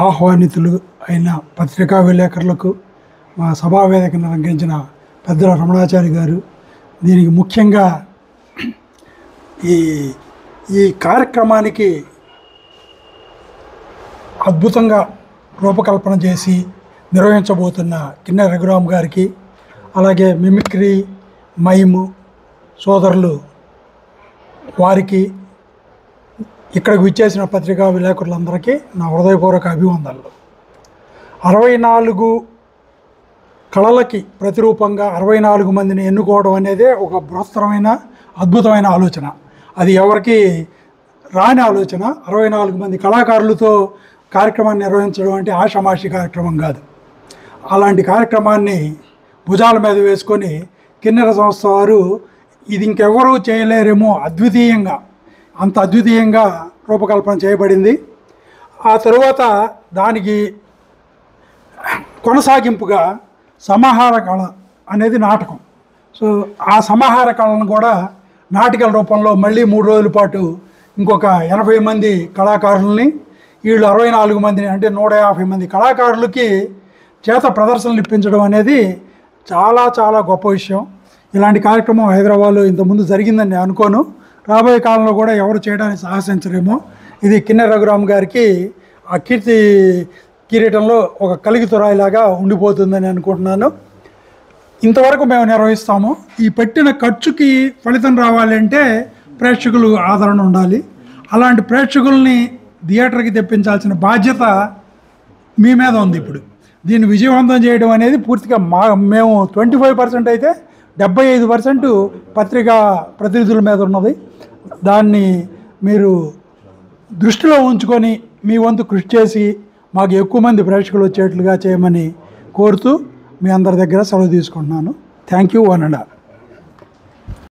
ఆహ్వానితులు అయిన పత్రికా విలేకరులకు, మా సభావేదికను అలంకరించిన పెద్దల రమణాచారి గారు, దీనికి ముఖ్యంగా ఈ ఈ కార్యక్రమానికి అద్భుతంగా రూపకల్పన చేసి నిర్వహించబోతున్న కిన్నెర రఘురామ్ గారికి, అలాగే మిమిక్రీ మైము సోదరులు వారికి, ఇక్కడికి విచ్చేసిన పత్రికా విలేకరులందరికీ నా హృదయపూర్వక అభివందనలు. 64 కళలకి ప్రతిరూపంగా 64 మందిని ఎన్నుకోవడం అనేది ఒక బృహత్తరమైన అద్భుతమైన ఆలోచన. అది ఎవరికి రాని ఆలోచన. 64 మంది కళాకారులతో కార్యక్రమాన్ని నిర్వహించడం అంటే ఆషామాషి కార్యక్రమం కాదు. అలాంటి కార్యక్రమాన్ని భుజాల మీద వేసుకొని కిన్నెర సంస్థ వారు ఇది ఇంకెవరూ చేయలేరేమో, అంత అద్వితీయంగా రూపకల్పన చేయబడింది. ఆ తరువాత దానికి కొనసాగింపుగా సమాహార కళ అనేది నాటకం. సో ఆ సమాహార కళను కూడా నాటికల రూపంలో మళ్ళీ 3 రోజుల పాటు ఇంకొక 80 మంది కళాకారులని, వీళ్ళు 64 మందిని అంటే 150 మంది కళాకారులకి చేత ప్రదర్శనలు ఇప్పించడం అనేది చాలా చాలా గొప్ప విషయం. ఇలాంటి కార్యక్రమం హైదరాబాద్లో ఇంతకుముందు జరిగిందని నేను అనుకోను. రాబోయే కాలంలో కూడా ఎవరు చేయడానికి సాహసించరేమో. ఇది కిన్నెర రఘురామ్ గారికి ఆ కీర్తి కిరీటంలో ఒక కలిగితురాయిలాగా ఉండిపోతుందని అనుకుంటున్నాను. ఇంతవరకు మేము నిర్వహిస్తాము. ఈ పెట్టిన ఖర్చుకి ఫలితం రావాలంటే ప్రేక్షకులు ఆదరణ ఉండాలి. అలాంటి ప్రేక్షకుల్ని థియేటర్కి తెప్పించాల్సిన బాధ్యత మీ మీద ఉంది. ఇప్పుడు దీన్ని విజయవంతం చేయడం అనేది పూర్తిగా మేము 25% అయితే 75% పత్రికా ప్రతినిధుల మీద ఉన్నది. దాన్ని మీరు దృష్టిలో ఉంచుకొని మీ వంతు కృషి చేసి మాకు ఎక్కువ మంది ప్రేక్షకులు వచ్చేట్లుగా చేయమని కోరుతూ మీ అందరి దగ్గర సెలవు తీసుకుంటున్నాను. Thank you. 1 and all.